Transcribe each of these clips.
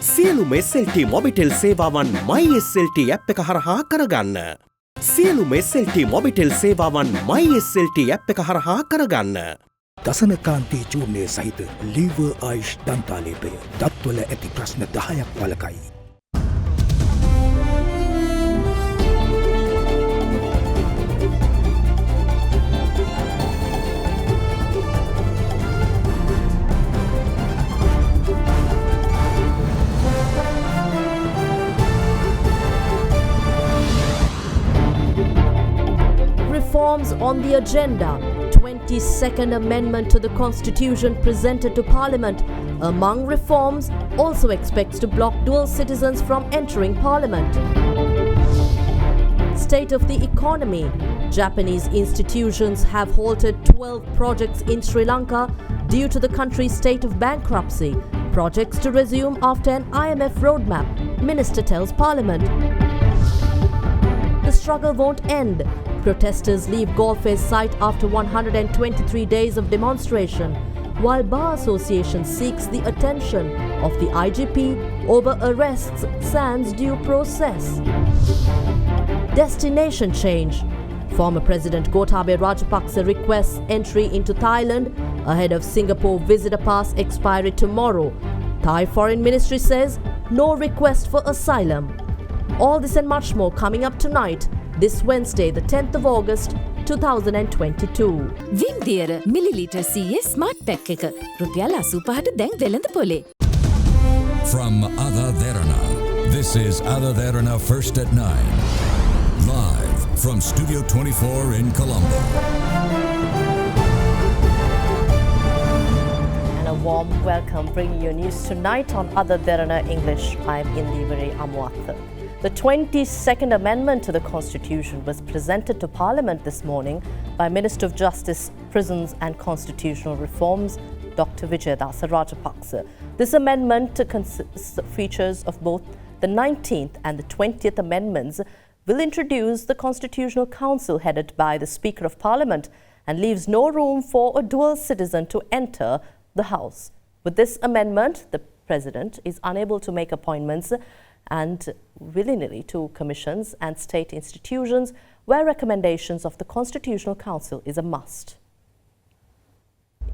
සියලුම SLT Mobitel සේවාවන් MySLT app එක හරහා කරගන්න. සියලුම SLT මොබිටෙල් සේවාවන් MySLT ඇප් එක හරහා කරගන්න. දසනකාන්ති චූර්ණය සහිත ලීවර් ආයුෂ් දන්තාලේපය දත්වල ඇති ප්‍රශ්න 10ක් වළකයි. Reforms on the agenda. 22nd Amendment to the Constitution presented to Parliament. Among reforms, also expects to block dual citizens from entering Parliament. State of the economy. Japanese institutions have halted 12 projects in Sri Lanka due to the country's state of bankruptcy. Projects to resume after an IMF roadmap, Minister tells Parliament. The struggle won't end. Protesters leave Goldface site after 123 days of demonstration, while Bar Association seeks the attention of the IGP over arrests sans due process. Destination change. Former President Gotabaya Rajapaksa requests entry into Thailand ahead of Singapore visitor pass expiry tomorrow. Thai Foreign Ministry says no request for asylum. All this and much more coming up tonight, this Wednesday, the 10th of August, 2022. විම්දියර millilitre 100 smart pack එක රුපියල් 85ට දැන් වෙළඳ පොලේ. From AdaDerana, this is AdaDerana First at 9. Live from Studio 24 in Colombo. And a warm welcome bringing you news tonight on AdaDerana English. I'm Indivare Amwatha. The 22nd Amendment to the Constitution was presented to Parliament this morning by Minister of Justice, Prisons and Constitutional Reforms, Dr. Vijayadasa Rajapaksa. This amendment consists of features of both the 19th and the 20th Amendments, will introduce the Constitutional Council headed by the Speaker of Parliament and leaves no room for a dual citizen to enter the House. With this amendment, the President is unable to make appointments and willy-nilly to commissions and state institutions where recommendations of the Constitutional Council is a must.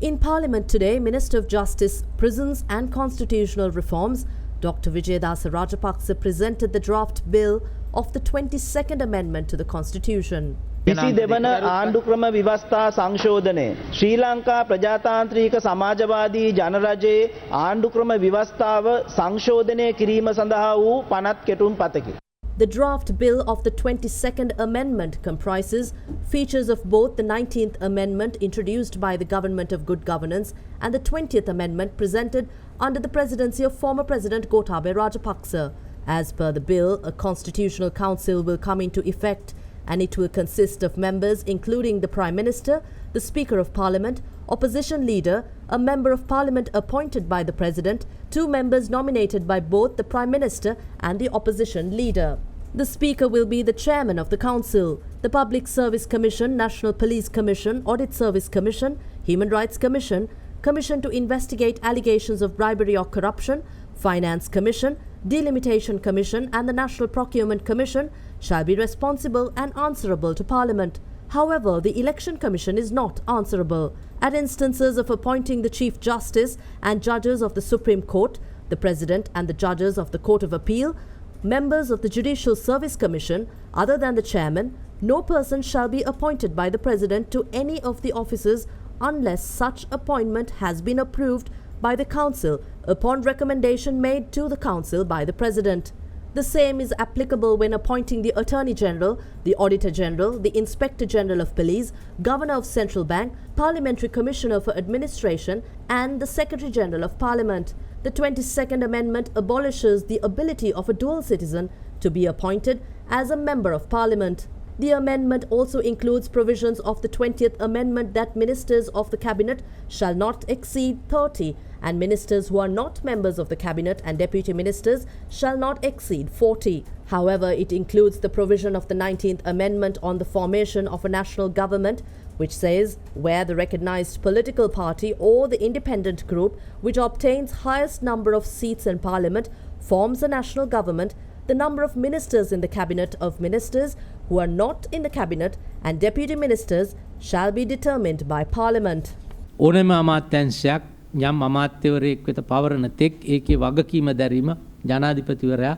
In Parliament today, Minister of Justice, Prisons and Constitutional Reforms, Dr. Vijayadasa Rajapaksa presented the draft bill of the 22nd Amendment to the Constitution. විසි දෙවන ආණ්ඩුක්‍රම ව්‍යවස්ථා සංශෝධනය ශ්‍රී ලංකා ප්‍රජාතාන්ත්‍රික සමාජවාදී ජනරජයේ ආණ්ඩුක්‍රම ව්‍යවස්ථාව සංශෝධනය කිරීම සඳහා වූ පනත් කෙටුම් පතකි. The draft bill of the 22nd Amendment comprises features of both the 19th Amendment introduced by the Government of Good Governance and the 20th Amendment presented under the presidency of former President Gotabaya Rajapaksa. As per the bill, a Constitutional Council will come into effect and it will consist of members including the Prime Minister, the Speaker of Parliament, Opposition Leader, a Member of Parliament appointed by the President, 2 members nominated by both the Prime Minister and the Opposition Leader. The Speaker will be the Chairman of the Council. The Public Service Commission, National Police Commission, Audit Service Commission, Human Rights Commission, Commission to investigate allegations of bribery or corruption, Finance Commission, Delimitation Commission and the National Procurement Commission shall be responsible and answerable to Parliament. However, the Election Commission is not answerable. At instances of appointing the Chief Justice and judges of the Supreme Court, the President and the judges of the Court of Appeal, members of the Judicial Service Commission, other than the Chairman, no person shall be appointed by the President to any of the offices unless such appointment has been approved by the Council upon recommendation made to the Council by the President. The same is applicable when appointing the Attorney General, the Auditor General, the Inspector General of Police, Governor of Central Bank, Parliamentary Commissioner for Administration and the Secretary General of Parliament. The 22nd Amendment abolishes the ability of a dual citizen to be appointed as a Member of Parliament. The amendment also includes provisions of the 20th Amendment that ministers of the Cabinet shall not exceed 30 and ministers who are not members of the Cabinet and deputy ministers shall not exceed 40. However, it includes the provision of the 19th Amendment on the formation of a national government, which says where the recognized political party or the independent group which obtains highest number of seats in Parliament forms a national government, the number of ministers in the cabinet of ministers who are not in the cabinet and deputy ministers shall be determined by parliament. ඕනෑම අමාත්‍යංශයක් යම් අමාත්‍යවරයෙක් වෙත පවරන තෙක් ඒකේ වගකීම දැරීම ජනාධිපතිවරයා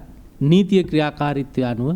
නීතිය ක්‍රියාකාරීත්වය අනුව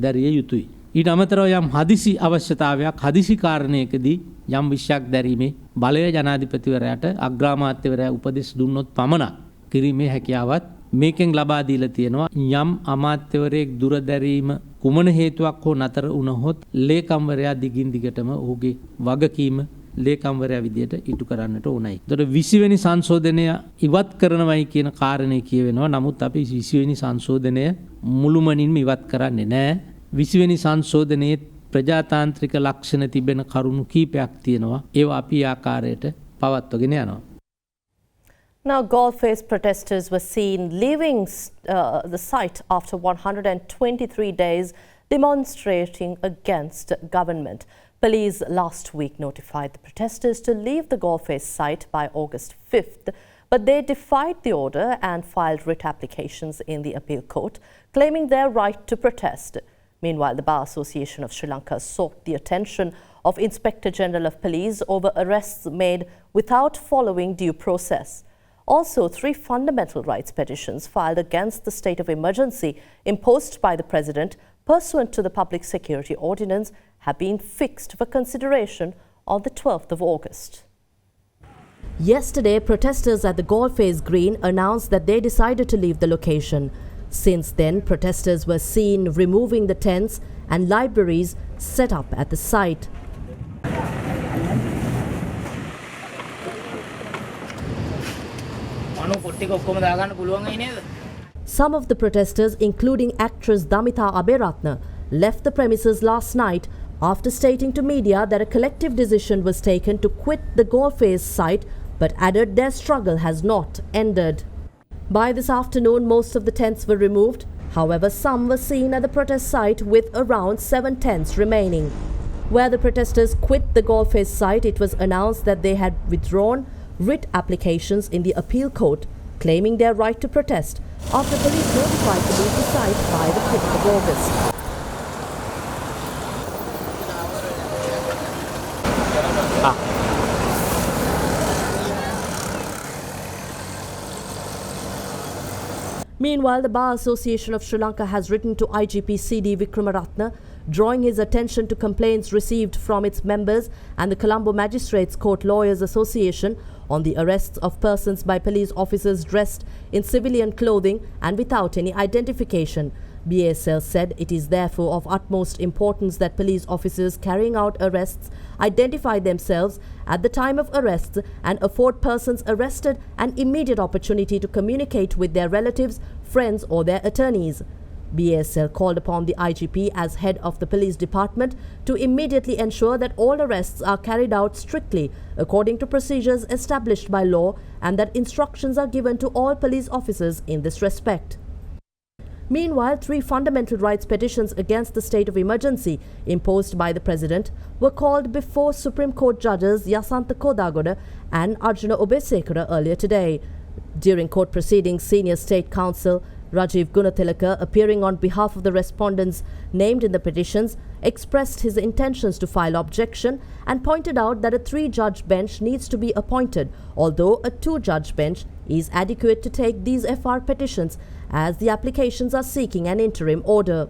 දැරිය යුතුයි. ඊට අමතරව යම් හදිසි අවශ්‍යතාවයක් හදිසි කාරණයකදී යම් විශයක් දැරීමේ බලය ජනාධිපතිවරයාට අග්‍රාමාත්‍යවරයා උපදෙස් දුන්නොත් පමණක් කිරීමේ හැකියාවත් මේකෙන් ලබා දීලා තියෙනවා. යම් අමාත්‍යවරයෙක් දුර දැරීම කුමන හේතුවක් හෝ නතර වුණහොත් ලේකම්වරයා දිගින් දිගටම ඔහුගේ වගකීම ලේකම්වරයා විදියට ඉටු කරන්නට ඕනයි. ඒතකොට 20 වෙනි සංශෝධනය ඉවත් කරනවයි කියන කාරණේ කියවෙනවා. නමුත් අපි 20 වෙනි සංශෝධනය මුළුමනින්ම ඉවත් කරන්නේ නැහැ. 20 වෙනි සංශෝධනයේ ප්‍රජාතාන්ත්‍රික ලක්ෂණ තිබෙන කරුණු කීපයක් තියෙනවා. ඒවා අපි ආකාරයට පවත්වගෙන යනවා. Now, Goldface protesters were seen leaving the site after 123 days demonstrating against government. Police last week notified the protesters to leave the Goldface site by August 5th, but they defied the order and filed writ applications in the appeal court, claiming their right to protest. Meanwhile, the Bar Association of Sri Lanka sought the attention of Inspector General of Police over arrests made without following due process. Also, 3 fundamental rights petitions filed against the state of emergency imposed by the President pursuant to the Public Security Ordinance have been fixed for consideration on the 12th of August. Yesterday, protesters at the Goldface Green announced that they decided to leave the location. Since then, protesters were seen removing the tents and libraries set up at the site. Some of the protesters, including actress Damitha Aberatna, left the premises last night after stating to media that a collective decision was taken to quit the Goldface site, but added their struggle has not ended. By this afternoon, most of the tents were removed. However, some were seen at the protest site with around 7 tents remaining. Where the protesters quit the Goldface site, it was announced that they had withdrawn writ applications in the appeal court, claiming their right to protest after police notified to leave the site by the 5th of August. Meanwhile, the Bar Association of Sri Lanka has written to IGP CD Vikramaratne, drawing his attention to complaints received from its members and the Colombo Magistrates Court Lawyers Association on the arrests of persons by police officers dressed in civilian clothing and without any identification. BASL said it is therefore of utmost importance that police officers carrying out arrests identify themselves at the time of arrests and afford persons arrested an immediate opportunity to communicate with their relatives, friends or their attorneys. BASL called upon the IGP as head of the police department to immediately ensure that all arrests are carried out strictly according to procedures established by law and that instructions are given to all police officers in this respect. Meanwhile, 3 fundamental rights petitions against the state of emergency imposed by the President were called before Supreme Court judges Yasantha Kodagoda and Arjuna Obesekara earlier today. During court proceedings, Senior State Counsel Rajiv Gunatilaka, appearing on behalf of the respondents named in the petitions, expressed his intentions to file objection and pointed out that a 3-judge bench needs to be appointed, although a 2-judge bench is adequate to take these FR petitions as the applications are seeking an interim order.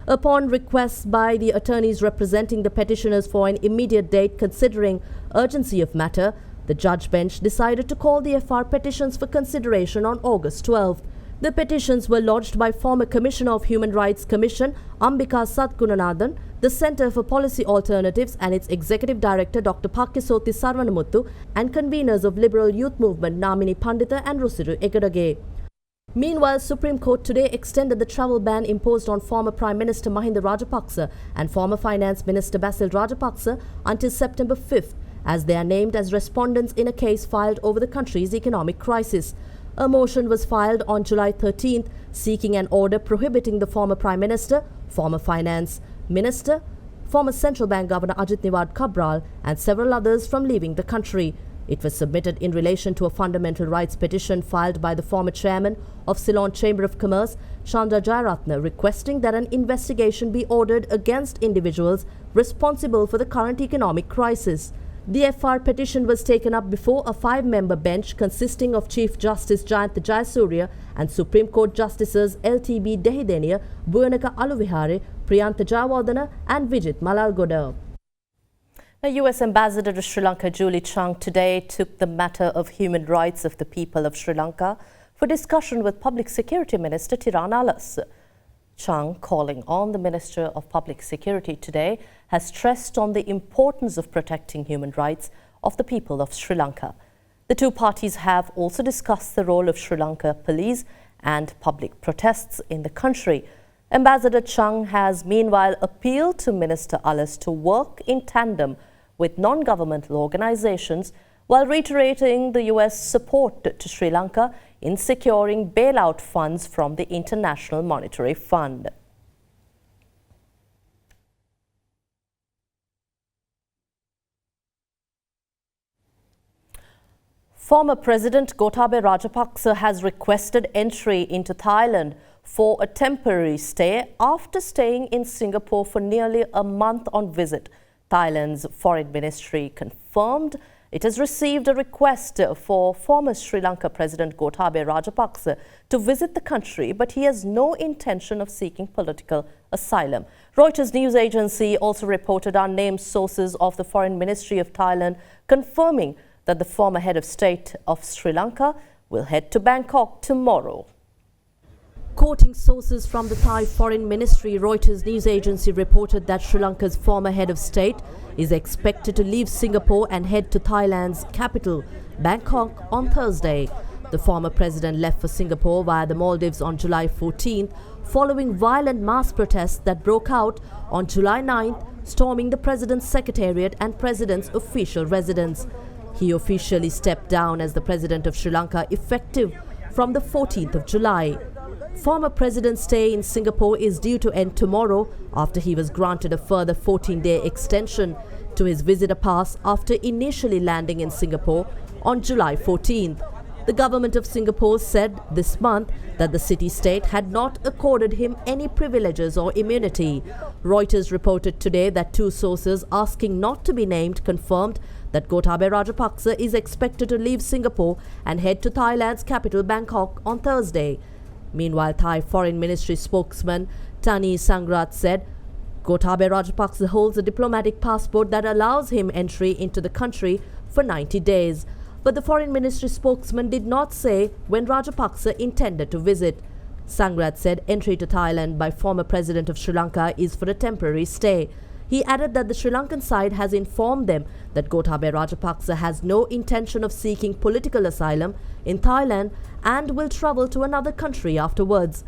Upon requests by the attorneys representing the petitioners for an immediate date considering urgency of matter, the judge bench decided to call the FR petitions for consideration on August 12th. The petitions were lodged by former Commissioner of Human Rights Commission Ambika Satgunanathan, the Centre for Policy Alternatives and its Executive Director Dr. Pakkisoti Sarwanamuttu and conveners of Liberal Youth Movement Namini Pandita and Rusiru Egadage. Meanwhile, Supreme Court today extended the travel ban imposed on former Prime Minister Mahinda Rajapaksa and former Finance Minister Basil Rajapaksa until September 5th, as they are named as respondents in a case filed over the country's economic crisis. A motion was filed on July 13th seeking an order prohibiting the former Prime Minister, former Finance Minister, former Central Bank Governor Ajit Niwad Cabral and several others from leaving the country. It was submitted in relation to a fundamental rights petition filed by the former chairman of Ceylon Chamber of Commerce, Chandra Jayaratne, requesting that an investigation be ordered against individuals responsible for the current economic crisis. The FR petition was taken up before a 5-member bench consisting of Chief Justice Jayantha Jayasuriya and Supreme Court Justices LTB Dehideniya, Buyanaka Aluvihare, Priyantha Jayawardena and Vijit Malalgoda. The US Ambassador to Sri Lanka, Julie Chung, today took the matter of human rights of the people of Sri Lanka for discussion with Public Security Minister Derana English. Chung, calling on the Minister of Public Security today, has stressed on the importance of protecting human rights of the people of Sri Lanka. The two parties have also discussed the role of Sri Lanka police and public protests in the country. Ambassador Chung has meanwhile appealed to Minister English to work in tandem with non-governmental organizations while reiterating the US support to Sri Lanka in securing bailout funds from the International Monetary Fund. Former President Gotabaya Rajapaksa has requested entry into Thailand for a temporary stay after staying in Singapore for nearly a month on visit. Thailand's foreign ministry confirmed it has received a request for former Sri Lanka President Gotabaya Rajapaksa to visit the country, but he has no intention of seeking political asylum. Reuters news agency also reported unnamed sources of the Foreign Ministry of Thailand confirming that the former head of state of Sri Lanka will head to Bangkok tomorrow. Quoting sources from the Thai Foreign Ministry, Reuters news agency reported that Sri Lanka's former head of state is expected to leave Singapore and head to Thailand's capital, Bangkok, on Thursday. The former president left for Singapore via the Maldives on July 14th, following violent mass protests that broke out on July 9th, storming the president's secretariat and president's official residence. He officially stepped down as the president of Sri Lanka effective from the 14th of July. Former president's stay in Singapore is due to end tomorrow after he was granted a further 14-day extension to his visitor pass after initially landing in Singapore on July 14th. The government of Singapore said this month that the city-state had not accorded him any privileges or immunity. Reuters reported today that two sources asking not to be named confirmed that Gotabaya Rajapaksa is expected to leave Singapore and head to Thailand's capital Bangkok on Thursday. Meanwhile, Thai Foreign Ministry spokesman Tani Sangrat said Gotabaya Rajapaksa holds a diplomatic passport that allows him entry into the country for 90 days. But the Foreign Ministry spokesman did not say when Rajapaksa intended to visit. Sangrat said entry to Thailand by former President of Sri Lanka is for a temporary stay. He added that the Sri Lankan side has informed them that Gotabaya Rajapaksa has no intention of seeking political asylum in Thailand and will travel to another country afterwards.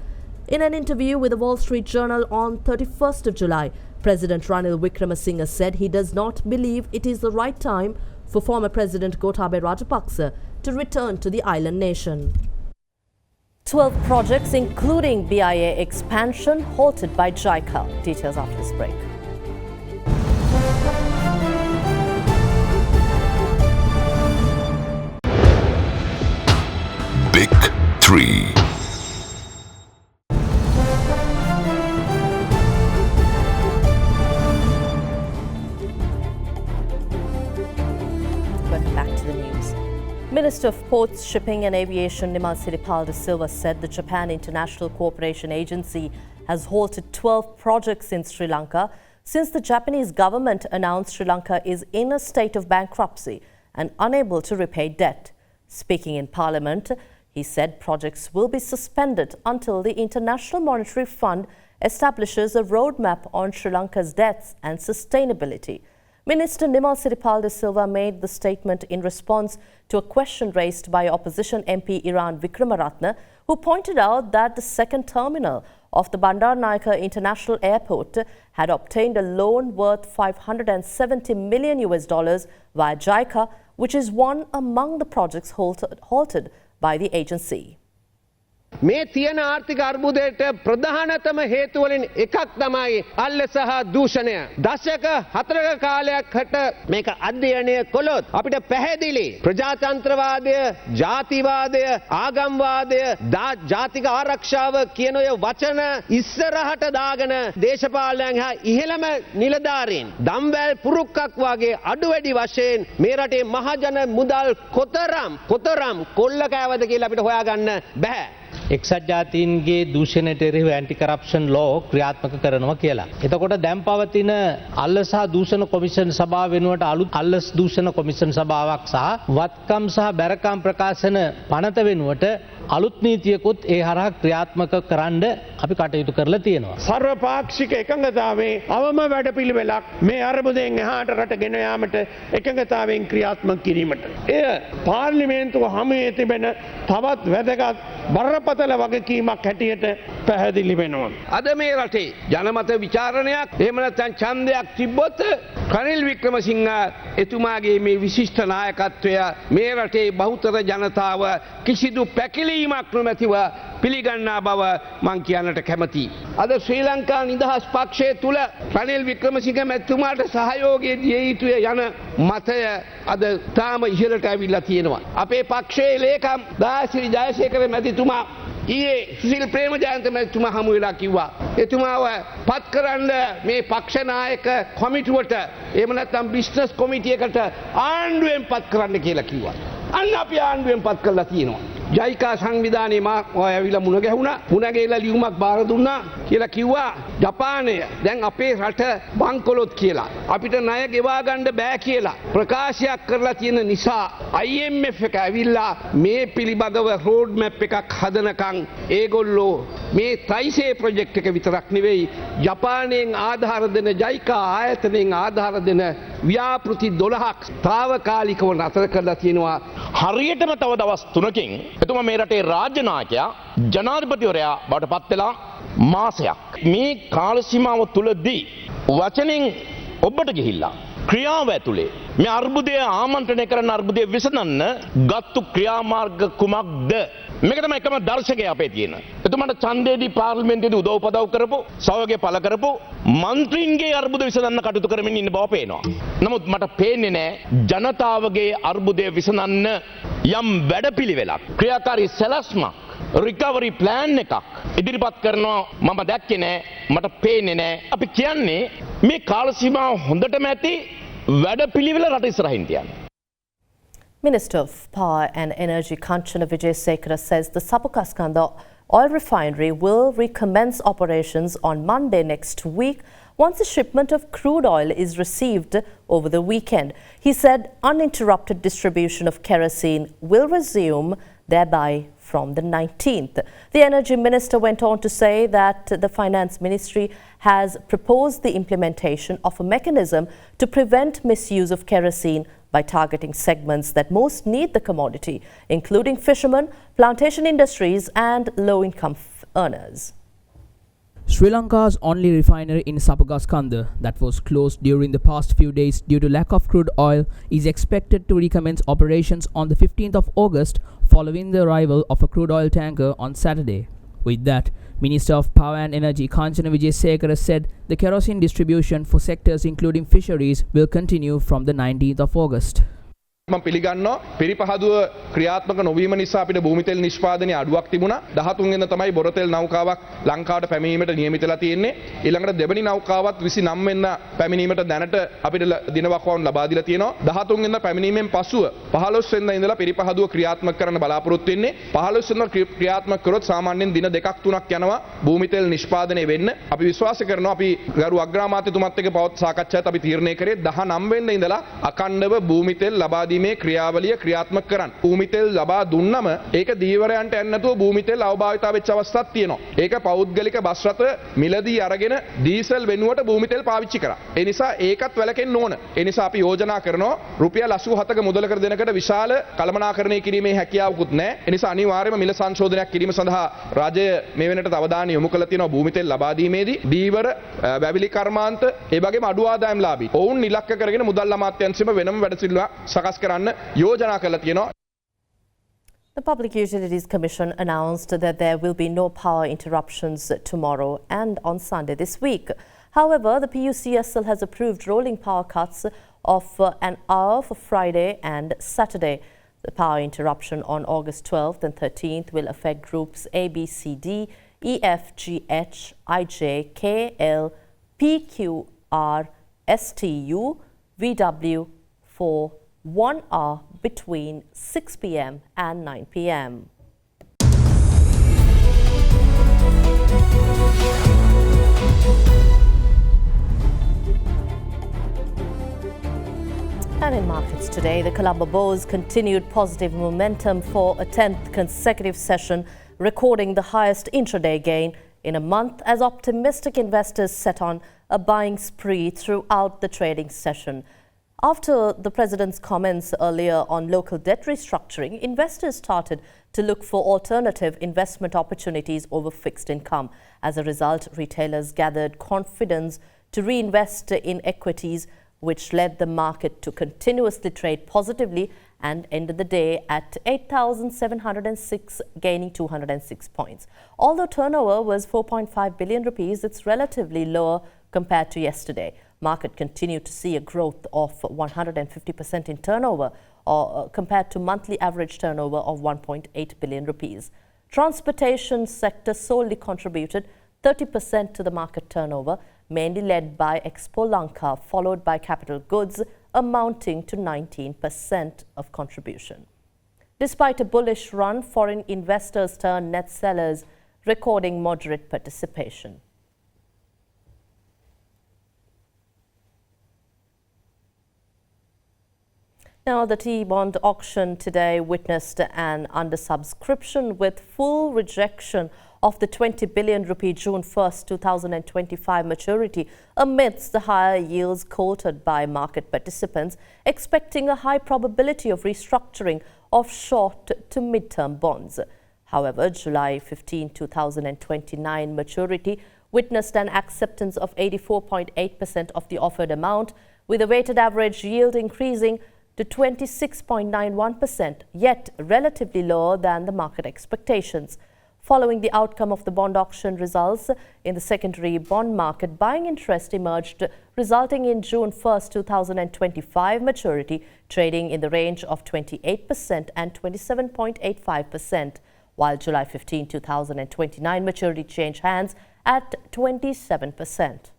In an interview with the Wall Street Journal on 31st of July, President Ranil Wickremesinghe said he does not believe it is the right time for former President Gotabaya Rajapaksa to return to the island nation. 12 projects, including BIA expansion, halted by JICA. Details after this break. Big 3. Welcome back to the news. Minister of Ports, Shipping and Aviation Nimal Siripal de Silva said the Japan International Cooperation Agency has halted 12 projects in Sri Lanka since the Japanese government announced Sri Lanka is in a state of bankruptcy and unable to repay debt. Speaking in Parliament, he said projects will be suspended until the International Monetary Fund establishes a roadmap on Sri Lanka's debts and sustainability. Minister Nimal Siripal de Silva made the statement in response to a question raised by opposition MP Iran Vikramaratne, who pointed out that the second terminal of the Bandaranaike International Airport had obtained a loan worth $570 million via JICA, which is one among the projects halted by the agency. මේ තියෙන ආර්ථික අර්බුදයට ප්‍රධානතම හේතු වලින් එකක් තමයි අල්ල සහ දූෂණය. දශක 4ක කාලයකට මේක අධ්‍යයනය කළොත් අපිට පැහැදිලි ප්‍රජාතන්ත්‍රවාදය, ජාතිවාදය, ආගම්වාදය, ජාතික ආරක්ෂාව කියන ඔය වචන ඉස්සරහට දාගෙන දේශපාලනයන් හා ඉහළම නිලධාරීන් දම්වැල් පුරුක්කක් වගේ අඩු වැඩි වශයෙන් මේ රටේ මහජන මුදල් කොතරම් කොල්ල කෑවද කියලා අපිට හොයාගන්න බෑ. එක්සත් ජාතීන්ගේ දූෂණයට එරෙහිව ඇන්ටි කරප්ෂන් ලෝ ක්‍රියාත්මක කරනවා කියලා. එතකොට දැන් පවතින අල්ලස් සහ දූෂණ කොමිෂන් සභාව වෙනුවට අලුත් අල්ලස් දූෂණ කොමිෂන් සභාවක් සහ වත්කම් සහ බැරකම් ප්‍රකාශන පනත වෙනුවට අලුත් නීතියකුත් ඒ හරහා ක්‍රියාත්මක කරන්න අපි කටයුතු කරලා තියෙනවා. සර්වපාක්ෂික එකඟතාවේ අවම වැඩපිළිවෙලක් මේ අරමුදෙන් එහාට රට ගෙන යාමට එකඟතාවෙන් ක්‍රියාත්මක කිරීමට. එය පාර්ලිමේන්තුව හමුවේ තිබෙන තවත් වැදගත් බරපතල වගකීමක් හැටියට පැහැදිලි වෙනවා. අද මේ රටේ ජනමත විචාරණයක් එහෙම නැත්නම් ඡන්දයක් තිබ්බොත් රනිල් වික්‍රමසිංහ එතුමාගේ මේ විශිෂ්ට නායකත්වය මේ රටේ බහුතර ජනතාව කිසිදු පැකිලීමක් නොමැතිව පිළිගන්නා බව මං කියන්නට කැමතියි. අද ශ්‍රී ලංකා නිදහස් පක්ෂය තුල රනිල් වික්‍රමසිංහ මැතිතුමාට සහයෝගය දිය යුතුය යන මතය අද තාම ඉහළට ඇවිල්ලා තියෙනවා. අපේ පක්ෂයේ ලේකම් දාසිරි ජයසේකර මැතිතුමා ඊයේ සුසිල් ප්‍රේමජයන්ත මැතිතුමා හමු වෙලා කිව්වා එතුමාව පත් කරන්න මේ පක්ෂ නායක කොමිටුවට එහෙම නැත්නම් බිස්නස් කොමිටියකට ආණ්ඩුවෙන් පත් කරන්න කියලා කිව්වා. අන්න අපි ආණ්ඩුවෙන් පත් කරලා තියෙනවා. ජයිකා සංවිධානයේ මා ඇවිල්ලා මුණ ගැහුණා. මුණ ගැහිලා ලියුමක් බාර දුන්නා කියලා කිව්වා ජපානය දැන් අපේ රට බංකොලොත් කියලා. අපිට ණය ගෙවා ගන්න බෑ කියලා ප්‍රකාශයක් කරලා තියෙන නිසා IMF එක ඇවිල්ලා මේ පිළිබඳව රෝඩ් මැප් එකක් හදනකම් ඒගොල්ලෝ මේ තයිසේ ප්‍රොජෙක්ට් එක විතරක් නෙවෙයි ජපානයෙන් ආධාර දෙන ජයිකා ආයතනයෙන් ආධාර දෙන ව්‍යාපෘති 12ක් తాවකාලිකව නතර කරලා තියෙනවා. හරියටම තව දවස් 3කින් එතුමා මේ රටේ රාජ්‍ය නායකයා ජනාධිපතිවරයා බවට පත් වෙලා මාසයක්. මේ කාල සීමාව තුලදී වචනෙන් ඔබට ගිහිල්ලා ක්‍රියාව ඇතුලේ මේ අර්බුදය ආමන්ත්‍රණය කරන අර්බුදය විසඳන්න ගත්තු ක්‍රියාමාර්ග කුමක්ද? මේක තමයි එකම දර්ශකය අපේ තියෙන. එතුමාට ඡන්දයේදී පාර්ලිමේන්තුවේදී උදව් පදව් කරපු, සහයෝගය පළ කරපු මන්ත්‍රීන්ගේ අර්බුද විසඳන්න කටයුතු කරමින් ඉන්න බව පේනවා. නමුත් මට පේන්නේ නැහැ ජනතාවගේ අර්බුදය විසඳන්න යම් වැඩපිළිවෙලක්, ක්‍රියාකාරී සැලැස්මක්, රිකවරි ප්ලෑන් එකක් ඉදිරිපත් කරනවා මම දැක්කේ නැහැ, මට පේන්නේ නැහැ. අපි කියන්නේ මේ කාල සීමාව හොඳටම ඇති වැඩපිළිවෙල රට ඉස්සරහින් තියන්න. Minister of Power and Energy Kanchana Wijesekara says the Sapakaskanda oil refinery will recommence operations on Monday next week once a shipment of crude oil is received over the weekend. He said uninterrupted distribution of kerosene will resume thereby from the 19th. The Energy Minister went on to say that the Finance Ministry has proposed the implementation of a mechanism to prevent misuse of kerosene by targeting segments that most need the commodity, including fishermen, plantation industries and low-income earners. Sri Lanka's only refinery in Sapakaskanda that was closed during the past few days due to lack of crude oil is expected to recommence operations on the 15th of August following the arrival of a crude oil tanker on Saturday. With that, Minister of Power and Energy Kanchana Wijesekara said the kerosene distribution for sectors including fisheries will continue from the 19th of August. මම පිළිගන්නවා පිරිපහදුව ක්‍රියාත්මක නොවීම නිසා අපිට භූමි තෙල් නිෂ්පාදනයේ අඩුවක් තිබුණා. 13 වෙනිදා තමයි බොරතෙල් නෞකාවක් ලංකාවට පැමිණීමට නියමිතලා තියෙන්නේ. ඊළඟට දෙවනි නෞකාවත් 29 වෙනිදා පැමිණීමට දැනට අපිට දිනවකවානුම් ලබා දීලා තියෙනවා. 13 වෙනිදා පැමිණීමෙන් පසුව 15 වෙනිදා ඉඳලා පිරිපහදුව ක්‍රියාත්මක කරන්න බලාපොරොත්තු වෙන්නේ. 15 වෙනිදා ක්‍රියාත්මක කරොත් සාමාන්‍යයෙන් දින 2ක් 3ක් යනවා භූමි තෙල් නිෂ්පාදනය වෙන්න. අපි විශ්වාස කරනවා අපි ගරු අග්‍රාමාත්‍යතුමත් එක්ක පවත් සාකච්ඡාවත් අපි තීරණය කරේ 19 වෙනිදා ඉඳලා අඛණ්ඩව භූමි තෙල් ලබා මේ ක්‍රියාවලිය ක්‍රියාත්මක කරන්න. භූමි තෙල් ලබා දුන්නම ඒක දීවරයන්ට යන්නේ නැතුව භූමි තෙල් අවභාවිතා වෙච්ච අවස්ථාවක් තියෙනවා. ඒක පෞද්ගලික බස් රථ මිලදී අරගෙන ඩීසල් වෙනුවට භූමි තෙල් පාවිච්චි කරා. ඒ නිසා ඒකත් වැළකෙන්න ඕන. ඒ නිසා අපි යෝජනා කරනවා රුපියල් 87ක මුදලකර දෙනකට විශාල කළමනාකරණය කිරීමේ හැකියාවකුත් නැහැ. ඒ නිසා අනිවාර්යයෙන්ම මිල සංශෝධනයක් කිරීම සඳහා රාජ්‍ය මේ වෙනට අවධානය යොමු කළ තියෙනවා භූමි තෙල් ලබා දීමේදී. දීවර වැවිලි කර්මාන්ත ඒ වගේම අඩු ආදායම්ලාභී ඔවුන් ඉලක්ක කරගෙන මුදල් අමාත්‍යාංශෙම වෙනම වැඩසිළුවක් සකස් කරන්න යෝජනා කළා තියෙනවා. The Public Utilities Commission announced that there will be no power interruptions tomorrow and on Sunday this week. However, the PUCSL has approved rolling power cuts of an hour for Friday and Saturday. The power interruption on August 12th and 13th will affect groups A, B, C, D, E, F, G, H, I, J, K, L, P, Q, R, S, T, U, VW for 1 hour between 6 p.m. and 9 p.m. And in markets today, the Colombo Bourse continued positive momentum for a 10th consecutive session, recording the highest intraday gain in a month as optimistic investors set on a buying spree throughout the trading session. After the president's comments earlier on local debt restructuring, investors started to look for alternative investment opportunities over fixed income. As a result, retailers gathered confidence to reinvest in equities, which led the market to continuously trade positively and ended the day at 8,706, gaining 206 points. Although turnover was 4.5 billion rupees, it's relatively lower compared to yesterday. Market continued to see a growth of 150% in turnover, compared to monthly average turnover of 1.8 billion rupees. Transportation sector solely contributed 30% to the market turnover, mainly led by Sri Lanka, followed by capital goods, amounting to 19% of contribution. Despite a bullish run, foreign investors turned net sellers, recording moderate participation. Now, the T-bond auction today witnessed an undersubscription with full rejection of the 20 billion rupee June 1st, 2025 maturity amidst the higher yields quoted by market participants, expecting a high probability of restructuring of short to mid-term bonds. However, July 15, 2029 maturity witnessed an acceptance of 84.8% of the offered amount, with a weighted average yield increasing to 26.91%, yet relatively lower than the market expectations. Following the outcome of the bond auction results in the secondary bond market, buying interest emerged, resulting in June 1st, 2025 maturity trading in the range of 28% and 27.85%, while July 15, 2029 maturity changed hands at 27%.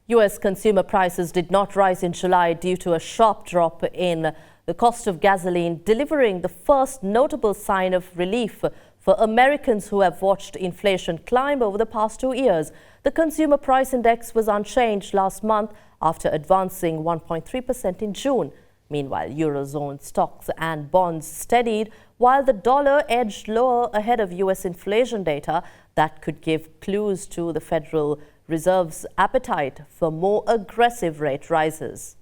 U.S. consumer prices did not rise in July due to a sharp drop in the cost of gasoline, delivering the first notable sign of relief for Americans who have watched inflation climb over the past 2 years. The consumer price index was unchanged last month after advancing 1.3% in June. Meanwhile, Eurozone stocks and bonds steadied, while the dollar edged lower ahead of U.S. inflation data that could give clues to the Federal Reserve's appetite for more aggressive rate rises.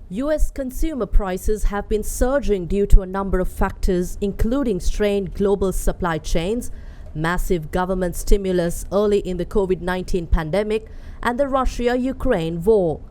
U.S. consumer prices have been surging due to a number of factors, including strained global supply chains, massive government stimulus early in the COVID-19 pandemic, and the Russia-Ukraine war.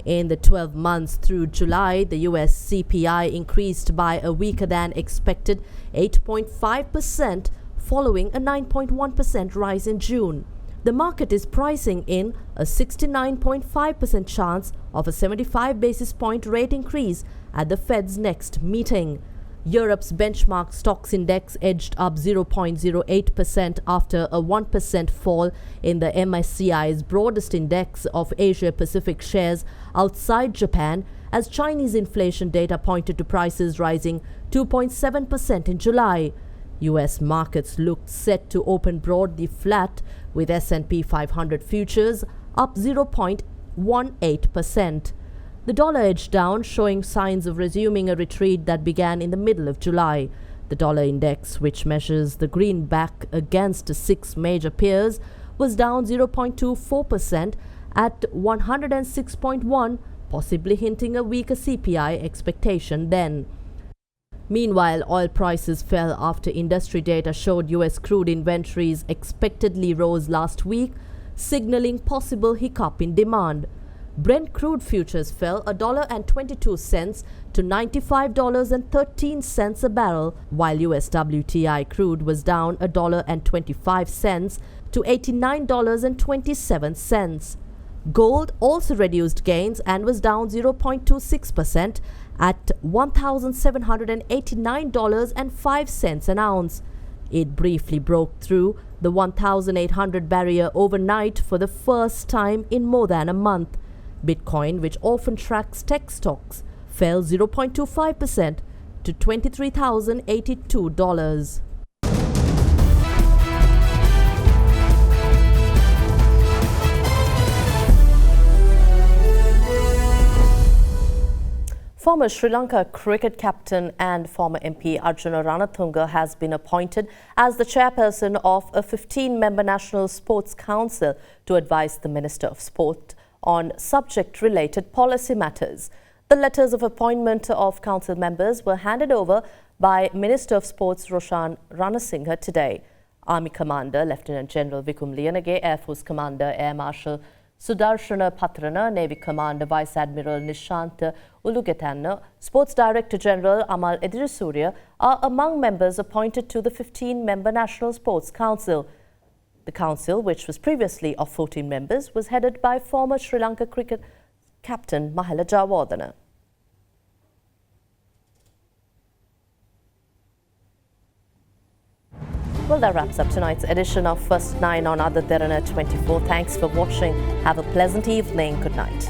In the 12 months through July, the U.S. CPI increased by a weaker than expected 8.5%, following a 9.1% rise in June. The market is pricing in a 69.5% chance of a 75 basis point rate increase at the Fed's next meeting. Europe's benchmark stocks index edged up 0.08% after a 1% fall in the MSCI's broadest index of Asia-Pacific shares outside Japan, as Chinese inflation data pointed to prices rising 2.7% in July. U.S. markets looked set to open broadly flat, with S&P 500 futures up 0.18%. The dollar edged down, showing signs of resuming a retreat that began in the middle of July. The dollar index, which measures the greenback against 6 major peers, was down 0.24% at 106.1, possibly hinting a weaker CPI expectation then. Meanwhile, oil prices fell after industry data showed U.S. crude inventories expectedly rose last week, signaling possible hiccup in demand. Brent crude futures fell $1.22 to $95.13 a barrel, while US WTI crude was down $1.25 to $89.27. Gold also reduced gains and was down 0.26% at $1,789.05 an ounce. It briefly broke through the 1,800 barrier overnight for the first time in more than a month. Bitcoin, which often tracks tech stocks, fell 0.25% to $23,082. Former Sri Lanka cricket captain and former MP Arjuna Ranatunga has been appointed as the chairperson of a 15-member National Sports Council to advise the Minister of Sport on subject-related policy matters. The letters of appointment of council members were handed over by Minister of Sports Roshan Ranasinghe today. Army Commander Lieutenant General Vikum Liyanage, Air Force Commander Air Marshal Sudarshana Patrana, Navy Commander Vice Admiral Nishant Ulugetanna, Sports Director General Amal Edirisuriya are among members appointed to the 15-member National Sports Council. The council, which was previously of 14 members, was headed by former Sri Lanka cricket captain Mahela Jayawardena. Well, that wraps up tonight's edition of First 9 on AdaDerana 24. Thanks for watching. Have a pleasant evening. Good night.